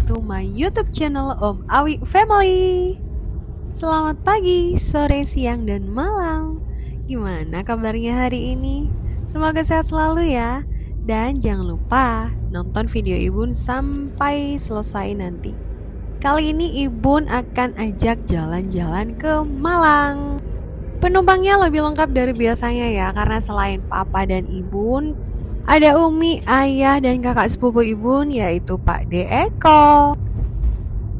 to my YouTube channel Om Awi Family. Selamat pagi, sore, siang, dan malam. Gimana kabarnya hari ini? Semoga sehat selalu ya. Dan jangan lupa nonton video Ibun sampai selesai nanti. Kali ini Ibun akan ajak jalan-jalan ke Malang. Penumpangnya lebih lengkap dari biasanya ya, karena selain Papa dan Ibun, ada Umi, ayah, dan kakak sepupu Ibun, yaitu Pak De Eko.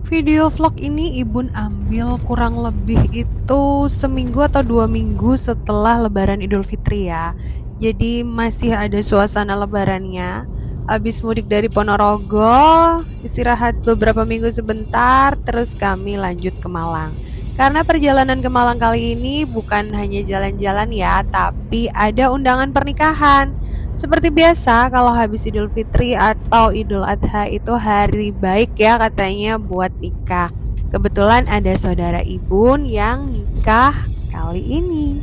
Video vlog ini Ibun ambil kurang lebih itu seminggu atau 2 minggu setelah Lebaran Idul Fitri ya. Jadi masih ada suasana lebarannya. Abis mudik dari Ponorogo, istirahat beberapa minggu sebentar, terus kami lanjut ke Malang. Karena perjalanan ke Malang kali ini bukan hanya jalan-jalan ya, tapi ada undangan pernikahan. Seperti biasa, kalau habis Idul Fitri atau Idul Adha itu hari baik ya katanya buat nikah. Kebetulan ada saudara Ibun yang nikah kali ini.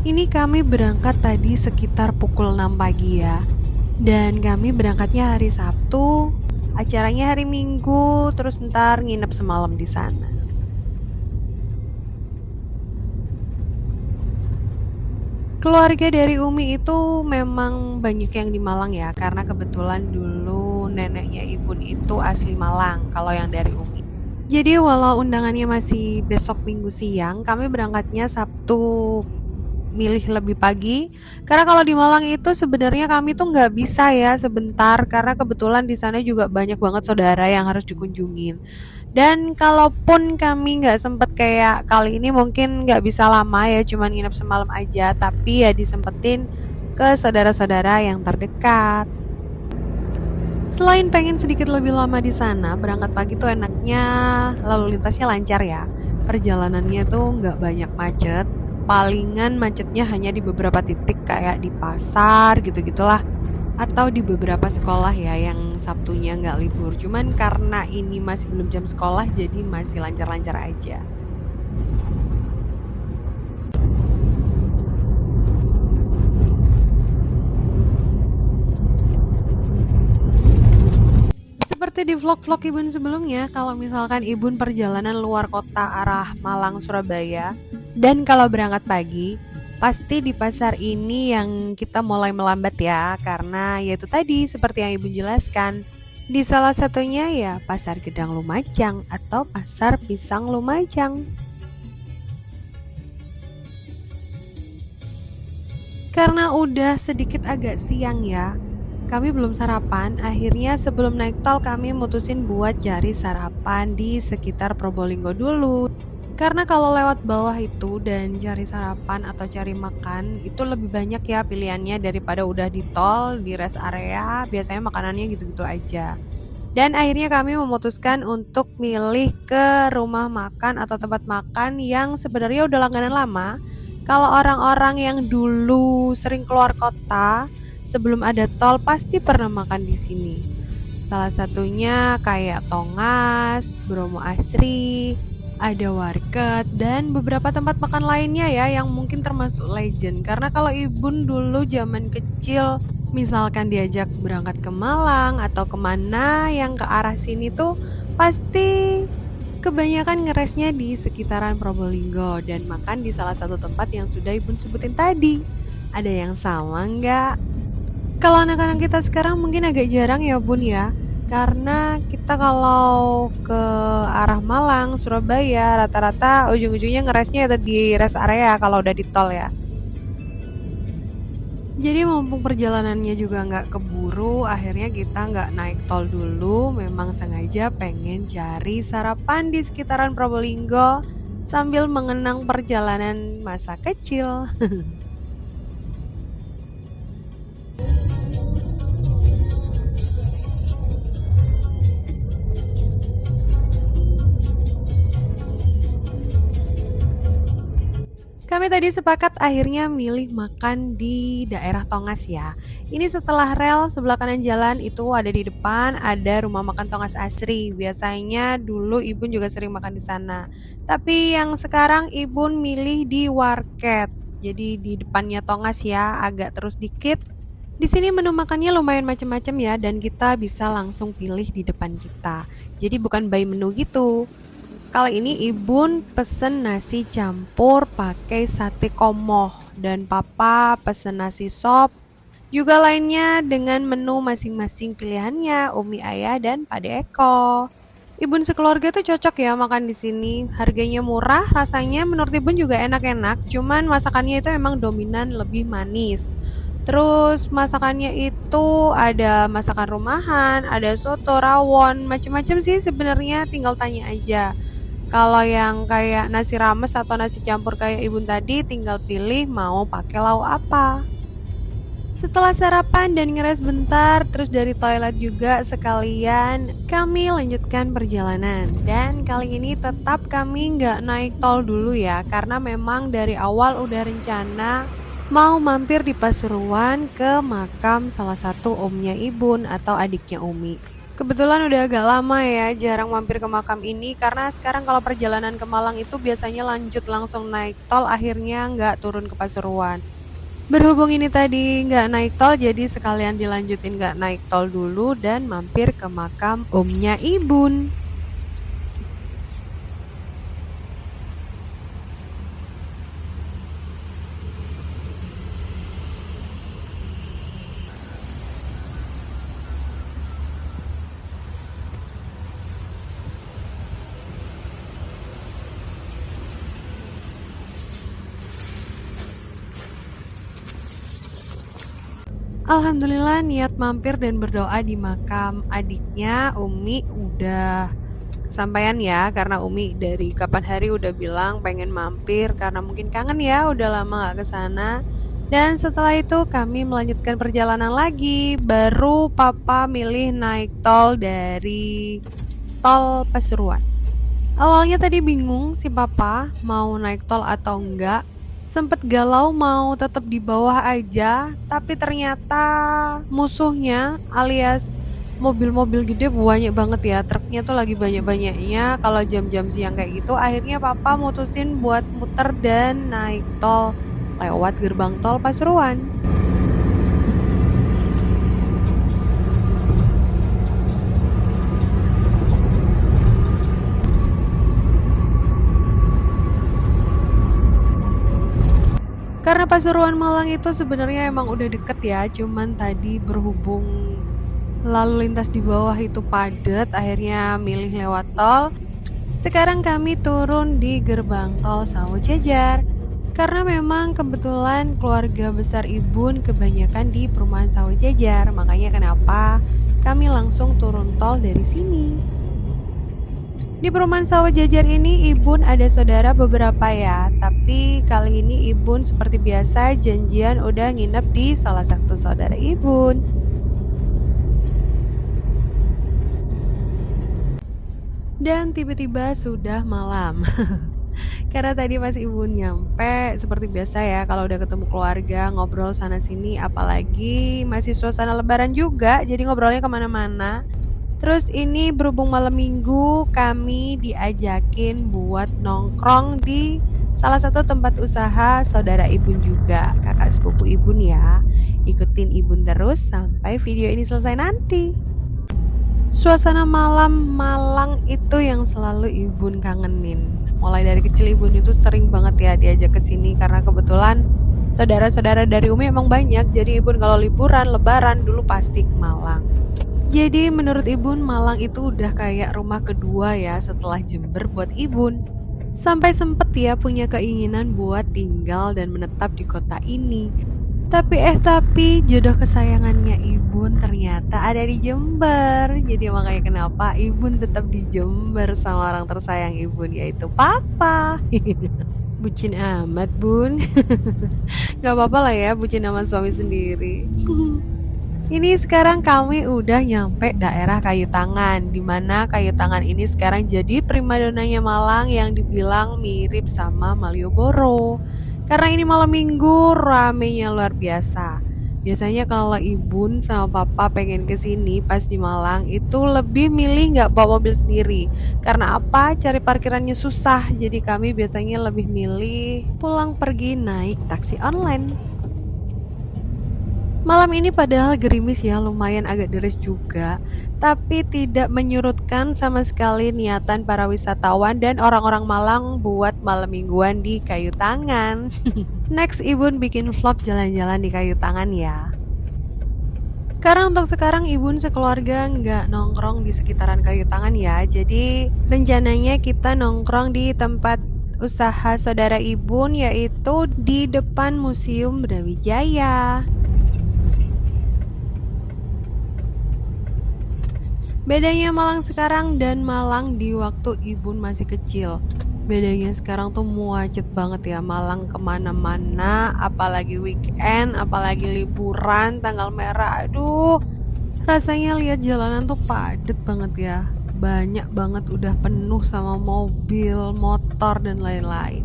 Ini kami berangkat tadi sekitar pukul 6 pagi ya. Dan kami berangkatnya hari Sabtu, acaranya hari Minggu, terus ntar nginep semalam di sana. Keluarga dari Umi itu memang banyak yang di Malang ya, karena kebetulan dulu neneknya Ibun itu asli Malang, kalau yang dari Umi. Jadi walau undangannya masih besok Minggu siang, kami berangkatnya Sabtu milih lebih pagi. Karena kalau di Malang itu sebenarnya kami tuh nggak bisa ya sebentar, karena kebetulan di sana juga banyak banget saudara yang harus dikunjungin. Dan kalaupun kami nggak sempet kayak kali ini mungkin nggak bisa lama ya, cuman nginep semalam aja, tapi ya disempetin ke saudara-saudara yang terdekat. Selain pengen sedikit lebih lama di sana, berangkat pagi tuh enaknya lalu lintasnya lancar ya. Perjalanannya tuh nggak banyak macet, palingan macetnya hanya di beberapa titik kayak di pasar gitu-gitulah, atau di beberapa sekolah ya yang Sabtunya nggak libur. Cuman karena ini masih belum jam sekolah, jadi masih lancar-lancar aja. Seperti di vlog-vlog Ibun sebelumnya, kalau misalkan Ibun perjalanan luar kota arah Malang, Surabaya, dan kalau berangkat pagi, pasti di pasar ini yang kita mulai melambat ya, karena yaitu tadi seperti yang Ibu jelaskan. Di salah satunya ya Pasar Gedang Lumajang atau Pasar Pisang Lumajang. Karena udah sedikit agak siang ya, kami belum sarapan, akhirnya sebelum naik tol kami mutusin buat cari sarapan di sekitar Probolinggo dulu. Karena kalau lewat bawah itu dan cari sarapan atau cari makan itu lebih banyak ya pilihannya daripada udah di tol, di rest area, biasanya makanannya gitu-gitu aja. Dan akhirnya kami memutuskan untuk milih ke rumah makan atau tempat makan yang sebenarnya udah langganan lama. Kalau orang-orang yang dulu sering keluar kota sebelum ada tol pasti pernah makan di sini. Salah satunya kayak Tongas, Bromo Asri, ada Warket, dan beberapa tempat makan lainnya ya yang mungkin termasuk legend. Karena kalau Ibun dulu zaman kecil misalkan diajak berangkat ke Malang atau kemana yang ke arah sini tuh pasti kebanyakan ngeresnya di sekitaran Probolinggo dan makan di salah satu tempat yang sudah Ibun sebutin tadi. Ada yang sama nggak? Kalau anak-anak kita sekarang mungkin agak jarang ya Bun ya, karena kita kalau ke arah Malang, Surabaya rata-rata ujung-ujungnya ngeresnya ada di rest area kalau udah di tol ya. Jadi mumpung perjalanannya juga nggak keburu, akhirnya kita nggak naik tol dulu, memang sengaja pengen cari sarapan di sekitaran Probolinggo sambil mengenang perjalanan masa kecil. Kami tadi sepakat akhirnya milih makan di daerah Tongas ya. Ini setelah rel sebelah kanan jalan itu ada di depan ada rumah makan Tongas Asri. Biasanya dulu Ibun juga sering makan di sana. Tapi yang sekarang Ibun milih di Warket. Jadi di depannya Tongas ya, agak terus dikit. Di sini menu makannya lumayan macam-macam ya, dan kita bisa langsung pilih di depan kita. Jadi bukan by menu gitu. Kali ini Ibun pesen nasi campur pakai sate komoh, dan Papa pesen nasi sop. Juga lainnya dengan menu masing-masing pilihannya, Umi Ayah dan Pade Eko. Ibun sekeluarga tuh cocok ya makan di sini. Harganya murah, rasanya menurut Ibun juga enak-enak. Cuman masakannya itu emang dominan lebih manis. Terus masakannya itu ada masakan rumahan, ada soto, rawon, macem-macem sih sebenarnya, tinggal tanya aja. Kalau yang kayak nasi rames atau nasi campur kayak Ibun tadi, tinggal pilih mau pakai lauk apa. Setelah sarapan dan ngeres bentar, terus dari toilet juga sekalian, kami lanjutkan perjalanan. Dan kali ini tetap kami nggak naik tol dulu ya, karena memang dari awal udah rencana mau mampir di Pasuruan ke makam salah satu omnya Ibun atau adiknya Umi. Kebetulan udah agak lama ya jarang mampir ke makam ini, karena sekarang kalau perjalanan ke Malang itu biasanya lanjut langsung naik tol, akhirnya nggak turun ke Pasuruan. Berhubung ini tadi nggak naik tol, jadi sekalian dilanjutin nggak naik tol dulu dan mampir ke makam omnya Ibun. Alhamdulillah niat mampir dan berdoa di makam adiknya Umi udah kesampaian ya, karena Umi dari kapan hari udah bilang pengen mampir karena mungkin kangen ya udah lama gak kesana. Dan setelah itu kami melanjutkan perjalanan lagi, baru Papa milih naik tol dari tol Pasuruan. Awalnya tadi bingung si Papa mau naik tol atau enggak. Sempet galau mau tetap di bawah aja, tapi ternyata musuhnya alias mobil-mobil gede banyak banget ya. Truknya tuh lagi banyak-banyaknya kalau jam-jam siang kayak gitu. Akhirnya Papa mutusin buat muter dan naik tol lewat gerbang tol Pasuruan. Karena Pasuruan Malang itu sebenarnya emang udah deket ya, cuman tadi berhubung lalu lintas di bawah itu padat, akhirnya milih lewat tol. Sekarang kami turun di gerbang tol Sawo Jajar. Karena memang kebetulan keluarga besar Ibun kebanyakan di perumahan Sawo Jajar, makanya kenapa kami langsung turun tol dari sini. Di perumahan Sawah Jajar ini Ibun ada saudara beberapa ya, tapi kali ini Ibun seperti biasa janjian udah nginep di salah satu saudara Ibun. Dan tiba-tiba sudah malam. Karena tadi pas Ibun nyampe, seperti biasa ya kalau udah ketemu keluarga ngobrol sana sini, apalagi masih suasana lebaran juga, jadi ngobrolnya kemana-mana. Terus ini berhubung malam minggu, kami diajakin buat nongkrong di salah satu tempat usaha saudara Ibun juga, kakak sepupu Ibun ya. Ikutin Ibun terus sampai video ini selesai nanti. Suasana malam Malang itu yang selalu Ibun kangenin. Mulai dari kecil Ibun itu sering banget ya diajak ke sini karena kebetulan saudara-saudara dari Umi emang banyak. Jadi Ibun kalau liburan, lebaran dulu pasti ke Malang. Jadi menurut Ibun Malang itu udah kayak rumah kedua ya setelah Jember buat Ibun. Sampai sempet ya punya keinginan buat tinggal dan menetap di kota ini. Tapi jodoh kesayangannya Ibun ternyata ada di Jember. Jadi makanya kenapa Ibun tetap di Jember sama orang tersayang Ibun, yaitu Papa. Bucin amat Bun. Gak apa-apa lah ya bucin sama suami sendiri. Ini sekarang kami udah nyampe daerah Kayu Tangan, dimana Kayu Tangan ini sekarang jadi primadonanya Malang yang dibilang mirip sama Malioboro. Karena ini malam minggu ramenya luar biasa. Biasanya kalau Ibun sama Papa pengen kesini pas di Malang itu lebih milih nggak bawa mobil sendiri. Karena apa? Cari parkirannya susah. Jadi kami biasanya lebih milih pulang pergi naik taksi online. Malam ini padahal gerimis ya, lumayan agak deris juga, tapi tidak menyurutkan sama sekali niatan para wisatawan dan orang-orang Malang buat malam mingguan di Kayu Tangan. Next, Ibun bikin vlog jalan-jalan di Kayu Tangan ya. Karena untuk sekarang Ibun sekeluarga nggak nongkrong di sekitaran Kayu Tangan ya, jadi rencananya kita nongkrong di tempat usaha saudara Ibun, yaitu di depan Museum Brawijaya. Bedanya Malang sekarang dan Malang di waktu Ibun masih kecil. Bedanya sekarang tuh macet banget ya, Malang kemana-mana, apalagi weekend, apalagi liburan, tanggal merah. Aduh, rasanya lihat jalanan tuh padet banget ya. Banyak banget udah penuh sama mobil, motor, dan lain-lain.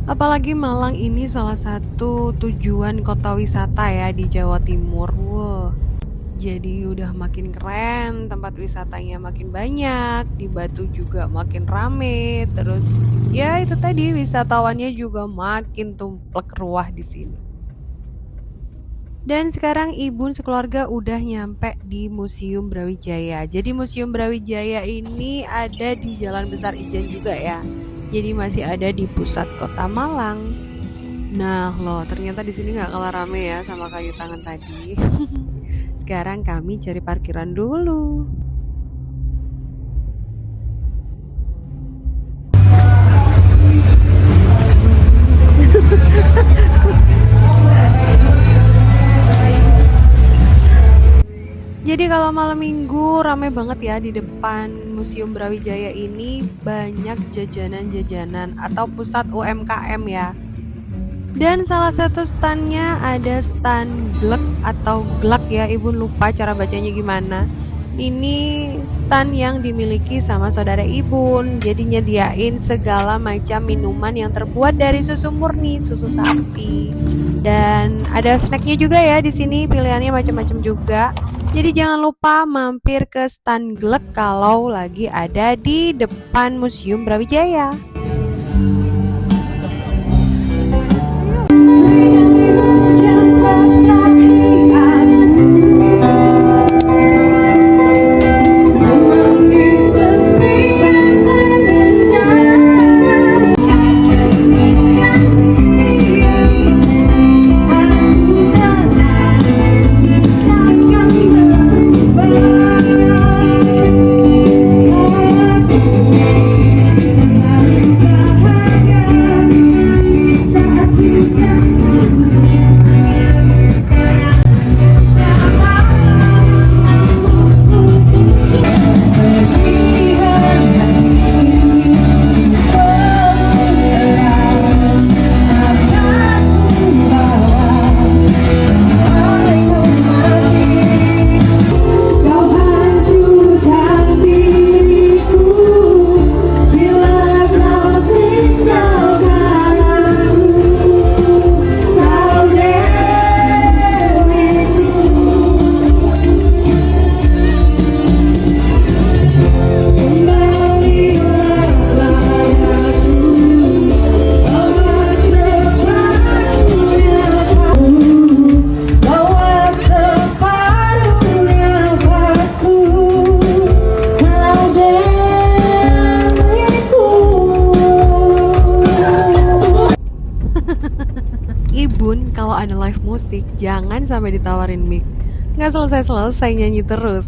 Apalagi Malang ini salah satu tujuan kota wisata ya di Jawa Timur. Wow. Jadi udah makin keren, tempat wisatanya makin banyak, di Batu juga makin rame, terus ya itu tadi wisatawannya juga makin tumplek ruah di sini. Dan sekarang Ibun sekeluarga udah nyampe di Museum Brawijaya. Jadi Museum Brawijaya ini ada di Jalan Besar Ijen juga ya. Jadi masih ada di pusat kota Malang. Nah loh, ternyata di sini nggak kalah rame ya sama Kayu Tangan tadi. Sekarang kami cari parkiran dulu. Jadi kalau malam minggu rame banget ya di depan Museum Brawijaya ini, banyak jajanan-jajanan atau pusat UMKM ya. Dan salah satu standnya ada stand glek atau glak ya, Ibu lupa cara bacanya gimana. Ini stand yang dimiliki sama saudara Ibun, jadi nyediain segala macam minuman yang terbuat dari susu murni, susu sapi. Dan ada snacknya juga ya di sini, pilihannya macam-macam juga. Jadi jangan lupa mampir ke stand glek kalau lagi ada di depan Museum Brawijaya. Ibun kalau ada live musik jangan sampai ditawarin mic, nggak selesai-selesai nyanyi terus.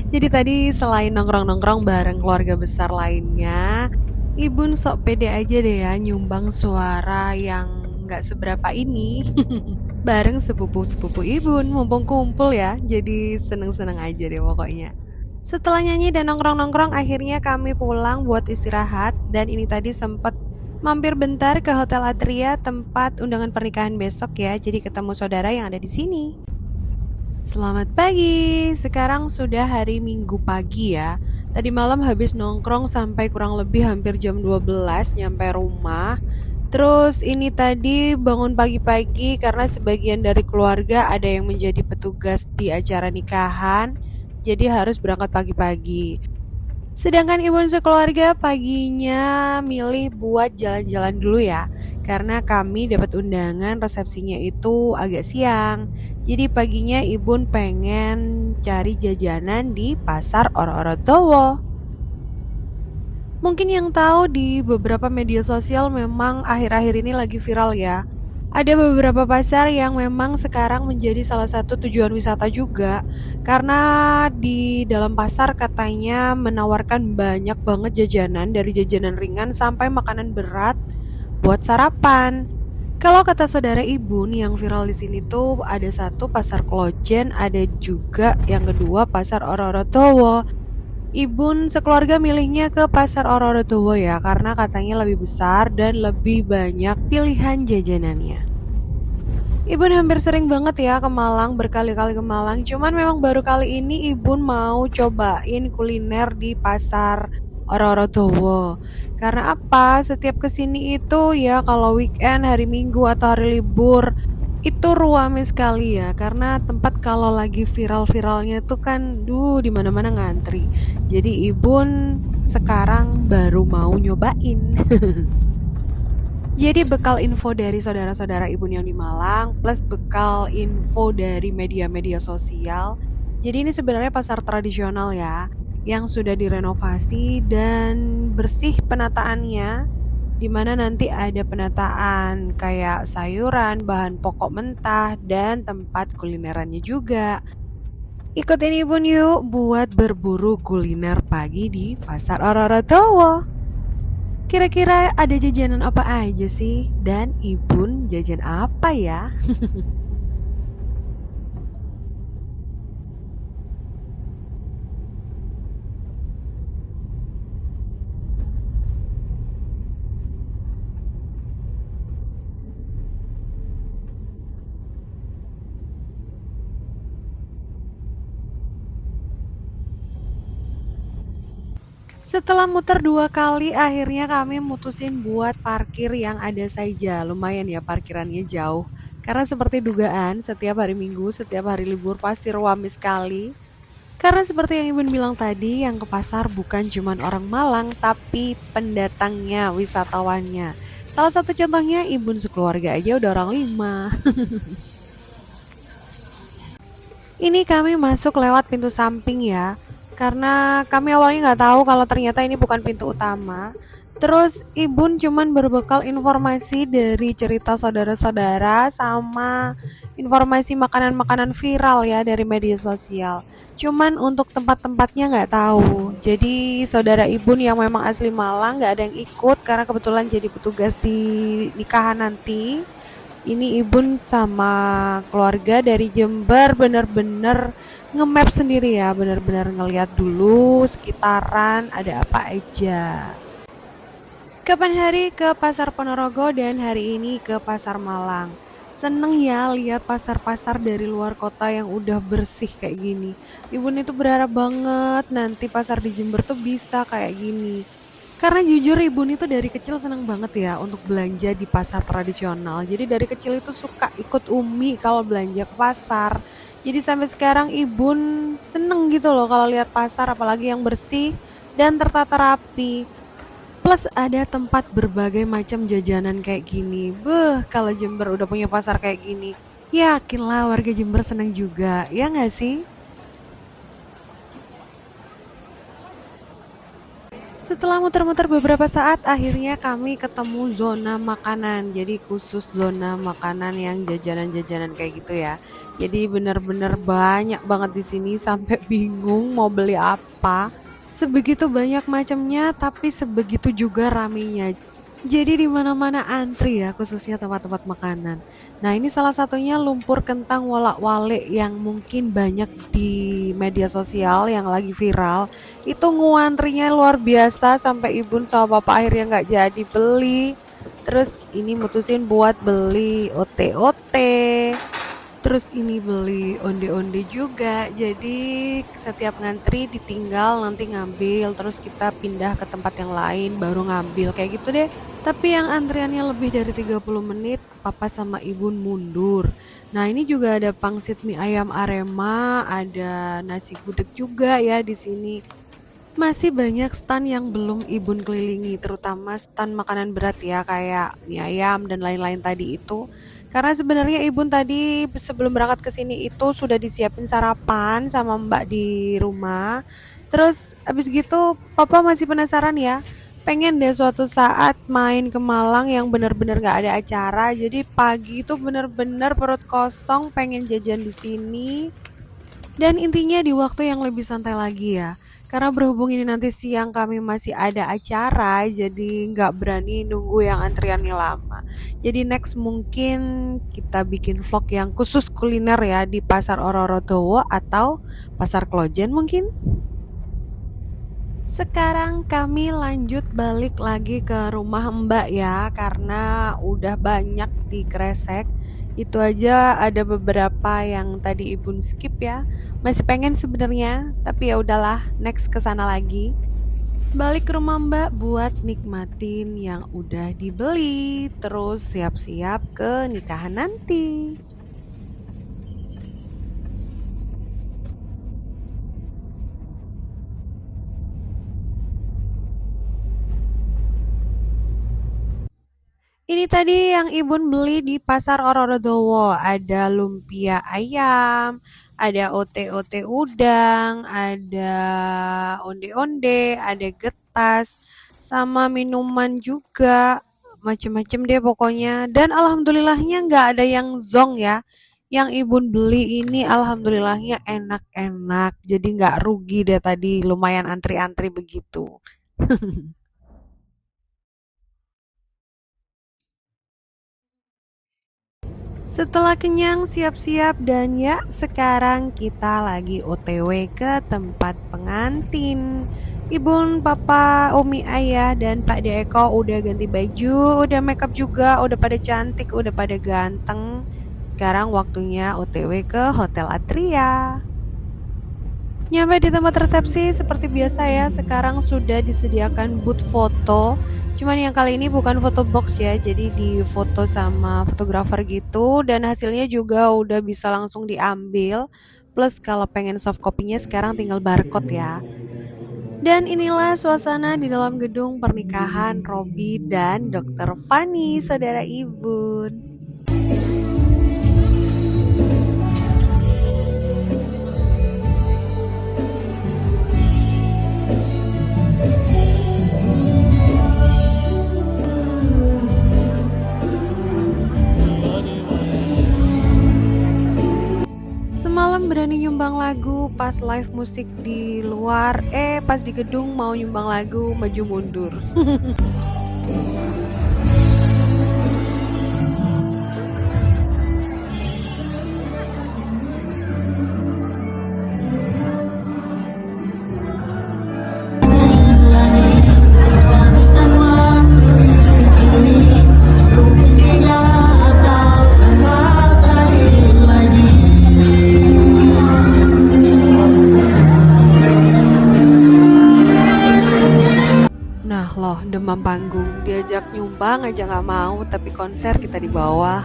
Jadi tadi selain nongkrong-nongkrong bareng keluarga besar lainnya, Ibun sok pede aja deh ya nyumbang suara yang nggak seberapa ini. Bareng sepupu-sepupu Ibun, mumpung kumpul ya, jadi seneng-seneng aja deh pokoknya. Setelah nyanyi dan nongkrong-nongkrong, akhirnya kami pulang buat istirahat. Dan ini tadi sempet mampir bentar ke Hotel Atria, tempat undangan pernikahan besok ya. Jadi ketemu saudara yang ada di sini. Selamat pagi, sekarang sudah hari Minggu pagi ya. Tadi malam habis nongkrong sampai kurang lebih hampir jam 12 nyampe rumah. Terus ini tadi bangun pagi-pagi karena sebagian dari keluarga ada yang menjadi petugas di acara nikahan. Jadi harus berangkat pagi-pagi. Sedangkan ibu sekeluarga paginya milih buat jalan-jalan dulu ya. Karena kami dapat undangan resepsinya itu agak siang. Jadi paginya ibu pengen cari jajanan di pasar Oro-Oro Towo. Mungkin yang tahu di beberapa media sosial memang akhir-akhir ini lagi viral ya. Ada beberapa pasar yang memang sekarang menjadi salah satu tujuan wisata juga. Karena di dalam pasar katanya menawarkan banyak banget jajanan, dari jajanan ringan sampai makanan berat buat sarapan. Kalau kata saudara Ibun yang viral di sini tuh ada satu pasar Klojen, ada juga yang kedua pasar Oro-Oro Towo. Ibun sekeluarga milihnya ke pasar Oro-Oro Towo ya, karena katanya lebih besar dan lebih banyak pilihan jajanannya. Ibun hampir sering banget ya ke Malang, berkali-kali ke Malang. Cuman memang baru kali ini Ibun mau cobain kuliner di pasar Oro-Oro Towo. Karena apa? Setiap kesini itu ya kalau weekend, hari Minggu atau hari libur itu ruame sekali ya, karena tempat kalau lagi viral-viralnya tuh kan di mana-mana ngantri. Jadi Ibun sekarang baru mau nyobain. Jadi bekal info dari saudara-saudara Ibun yang di Malang plus bekal info dari media-media sosial. Jadi ini sebenarnya pasar tradisional ya, yang sudah direnovasi dan bersih penataannya, dimana nanti ada penataan kayak sayuran, bahan pokok mentah, dan tempat kulinerannya juga. Ikutin Ibun yuk buat berburu kuliner pagi di Pasar Oro-Oro Towo. Kira-kira ada jajanan apa aja sih? Dan Ibun jajan apa ya? Setelah muter 2 kali, akhirnya kami mutusin buat parkir yang ada saja. Lumayan ya parkirannya jauh. Karena seperti dugaan, setiap hari Minggu, setiap hari libur pasti rame sekali. Karena seperti yang Ibun bilang tadi, yang ke pasar bukan cuma orang Malang, tapi pendatangnya, wisatawannya. Salah satu contohnya Ibun sekeluarga aja udah orang 5. Ini kami masuk lewat pintu samping ya, karena kami awalnya nggak tahu kalau ternyata ini bukan pintu utama. Terus Ibun cuman berbekal informasi dari cerita saudara-saudara sama informasi makanan-makanan viral ya dari media sosial. Cuman untuk tempat-tempatnya nggak tahu. Jadi saudara Ibun yang memang asli Malang nggak ada yang ikut karena kebetulan jadi petugas di nikahan nanti. Ini Ibun sama keluarga dari Jember bener-bener nge-map sendiri ya, bener-bener ngeliat dulu sekitaran ada apa aja. Kapan hari ke Pasar Ponorogo dan hari ini ke Pasar Malang. Seneng ya lihat pasar-pasar dari luar kota yang udah bersih kayak gini. Ibun itu berharap banget nanti pasar di Jember tuh bisa kayak gini. Karena jujur Ibun itu dari kecil seneng banget ya untuk belanja di pasar tradisional. Jadi dari kecil itu suka ikut Umi kalau belanja ke pasar. Jadi sampai sekarang Ibun seneng gitu loh kalau lihat pasar, apalagi yang bersih dan tertata rapi. Plus ada tempat berbagai macam jajanan kayak gini. Beuh, kalau Jember udah punya pasar kayak gini, yakinlah warga Jember seneng juga, ya nggak sih? Setelah muter-muter beberapa saat, akhirnya kami ketemu zona makanan. Jadi khusus zona makanan yang jajanan-jajanan kayak gitu ya. Jadi bener-bener banyak banget di sini sampai bingung mau beli apa. Sebegitu banyak macamnya, tapi sebegitu juga ramenya. Jadi di mana-mana antri ya, khususnya tempat-tempat makanan. Nah, ini salah satunya lumpur kentang wolak-walik yang mungkin banyak di media sosial yang lagi viral. Itu nguantrinya luar biasa sampai Ibun sama bapak akhirnya nggak jadi beli. Terus ini mutusin buat beli ote-ote. Terus ini beli onde-onde juga. Jadi setiap ngantri ditinggal nanti ngambil, terus kita pindah ke tempat yang lain baru ngambil kayak gitu deh. Tapi yang antriannya lebih dari 30 menit, papa sama ibu mundur. Nah, ini juga ada pangsit mie ayam Arema, ada nasi gudeg juga ya di sini. Masih banyak stan yang belum Ibun kelilingi, terutama stan makanan berat ya, kayak mie ayam dan lain-lain tadi itu. Karena sebenarnya Ibun tadi sebelum berangkat ke sini itu sudah disiapin sarapan sama Mbak di rumah. Terus abis gitu Papa masih penasaran ya, pengen deh suatu saat main ke Malang yang bener-bener gak ada acara. Jadi pagi itu bener-bener perut kosong pengen jajan di sini. Dan intinya di waktu yang lebih santai lagi ya. Karena berhubung ini nanti siang kami masih ada acara, jadi nggak berani nunggu yang antriannya lama. Jadi next mungkin kita bikin vlog yang khusus kuliner ya di Pasar Ororodowo atau Pasar Klojen mungkin. Sekarang kami lanjut balik lagi ke rumah Mbak ya, karena udah banyak di Kresek. Itu aja ada beberapa yang tadi Ibu skip ya. Masih pengen sebenarnya, tapi ya udahlah, next ke sana lagi. Balik ke rumah Mbak buat nikmatin yang udah dibeli, terus siap-siap ke nikahan nanti. Ini tadi yang Ibun beli di Pasar Ororodowo. Ada lumpia ayam, ada ote-ote udang, ada onde-onde, ada getas, sama minuman juga. Macem-macem deh pokoknya. Dan alhamdulillahnya nggak ada yang zong ya. Yang Ibun beli ini alhamdulillahnya enak-enak. Jadi nggak rugi deh tadi lumayan antri-antri begitu. Setelah kenyang, siap-siap dan ya sekarang kita lagi OTW ke tempat pengantin. Ibu, Papa, Umi, Ayah, dan Pak Deko udah ganti baju, udah makeup juga, udah pada cantik, udah pada ganteng. Sekarang waktunya OTW ke Hotel Atria. Nyampe di tempat resepsi seperti biasa ya, sekarang sudah disediakan booth foto. Cuman yang kali ini bukan foto box ya, jadi di foto sama fotografer gitu dan hasilnya juga udah bisa langsung diambil. Plus kalau pengen soft copy-nya sekarang tinggal barcode ya. Dan inilah suasana di dalam gedung pernikahan Robi dan Dokter Fani, saudara Ibu. Semalam berani nyumbang lagu pas live musik di luar, pas di gedung mau nyumbang lagu maju mundur. Nah loh, demam panggung, diajak nyumbang aja nggak mau, tapi konser kita di bawah.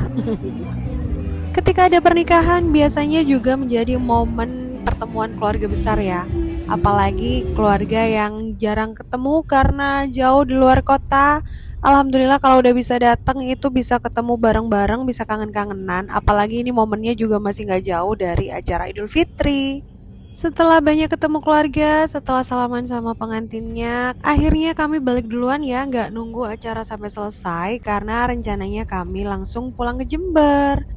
Ketika ada pernikahan, biasanya juga menjadi momen pertemuan keluarga besar ya. Apalagi keluarga yang jarang ketemu karena jauh di luar kota. Alhamdulillah kalau udah bisa datang itu bisa ketemu bareng-bareng, bisa kangen-kangenan. Apalagi ini momennya juga masih nggak jauh dari acara Idul Fitri. Setelah banyak ketemu keluarga, setelah salaman sama pengantinnya, akhirnya kami balik duluan ya, nggak nunggu acara sampai selesai karena rencananya kami langsung pulang ke Jember.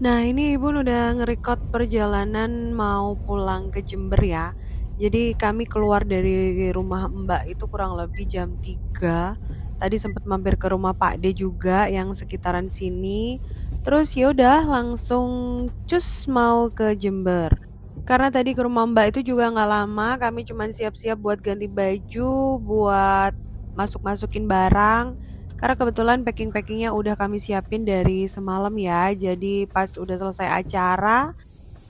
Nah, ini Ibu udah nge-record perjalanan mau pulang ke Jember ya. Jadi kami keluar dari rumah Mbak itu kurang lebih jam 3. Tadi sempat mampir ke rumah Pak D juga yang sekitaran sini. Terus ya udah langsung cus mau ke Jember. Karena tadi ke rumah Mbak itu juga nggak lama, kami cuma siap-siap buat ganti baju, buat masuk-masukin barang. Karena kebetulan packing-packingnya udah kami siapin dari semalam ya. Jadi pas udah selesai acara,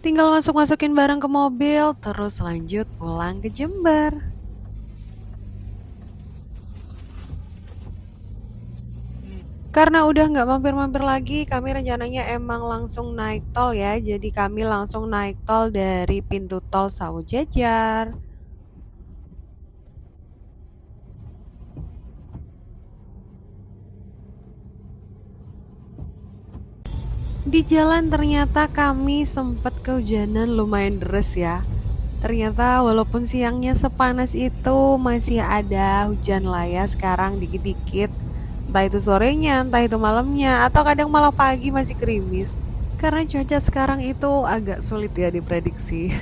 tinggal masuk-masukin barang ke mobil, terus lanjut pulang ke Jember. Karena udah nggak mampir-mampir lagi, kami rencananya emang langsung naik tol ya. Jadi kami langsung naik tol dari pintu tol Sawo Jajar. Di jalan ternyata kami sempat kehujanan lumayan deras ya. Ternyata walaupun siangnya sepanas itu masih ada hujan lah ya sekarang dikit-dikit. Entah itu sorenya, entah itu malamnya, atau kadang malah pagi masih gerimis. Karena cuaca sekarang itu agak sulit ya diprediksi.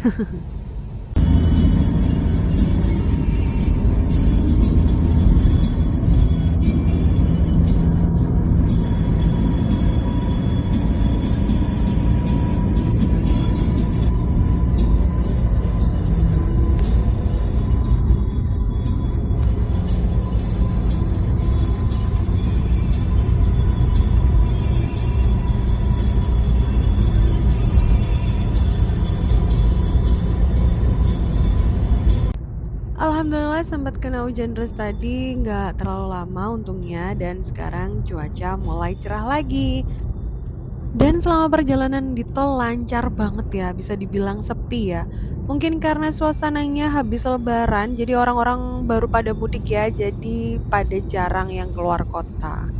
Alhamdulillah sempat kena hujan deras tadi, nggak terlalu lama untungnya, dan sekarang cuaca mulai cerah lagi. Dan selama perjalanan di tol lancar banget ya, bisa dibilang sepi ya. Mungkin karena suasananya habis lebaran, jadi orang-orang baru pada mudik ya, jadi pada jarang yang keluar kota.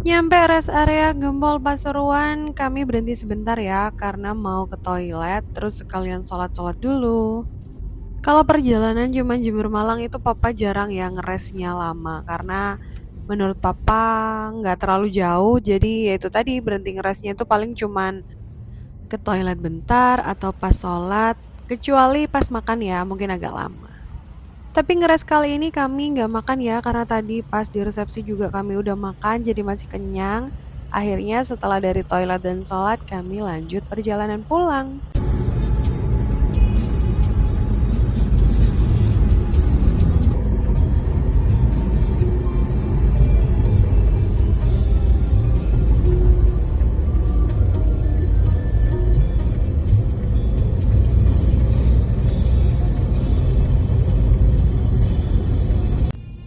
Nyampe rest area Gempol Pasuruan, kami berhenti sebentar ya, karena mau ke toilet, terus sekalian sholat-sholat dulu. Kalau perjalanan cuma Jember Malang itu papa jarang ya ngeresnya lama, karena menurut papa nggak terlalu jauh, jadi ya itu tadi berhenti ngeresnya itu paling cuman ke toilet bentar atau pas sholat, kecuali pas makan ya mungkin agak lama. Tapi ngeres kali ini kami nggak makan ya, karena tadi pas di resepsi juga kami udah makan jadi masih kenyang. Akhirnya setelah dari toilet dan sholat kami lanjut perjalanan pulang.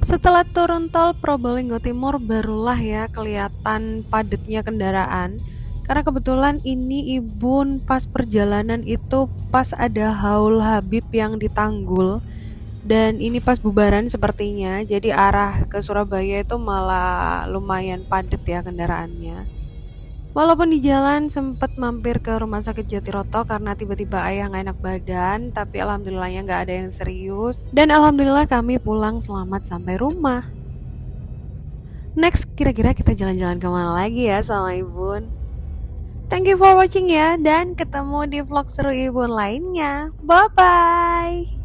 Setelah turun tol Probolinggo Timur barulah ya kelihatan padatnya kendaraan. Karena kebetulan ini Ibun pas perjalanan itu pas ada haul Habib yang ditanggul. Dan ini pas bubaran sepertinya. Jadi arah ke Surabaya itu malah lumayan padat ya kendaraannya. Walaupun di jalan sempet mampir ke rumah sakit Jatiroto karena tiba-tiba ayah nggak enak badan, tapi alhamdulillahnya nggak ada yang serius. Dan alhamdulillah kami pulang selamat sampai rumah. Next, kira-kira kita jalan-jalan kemana lagi ya sama Ibun? Thank you for watching ya, dan ketemu di vlog seru Ibun lainnya. Bye-bye!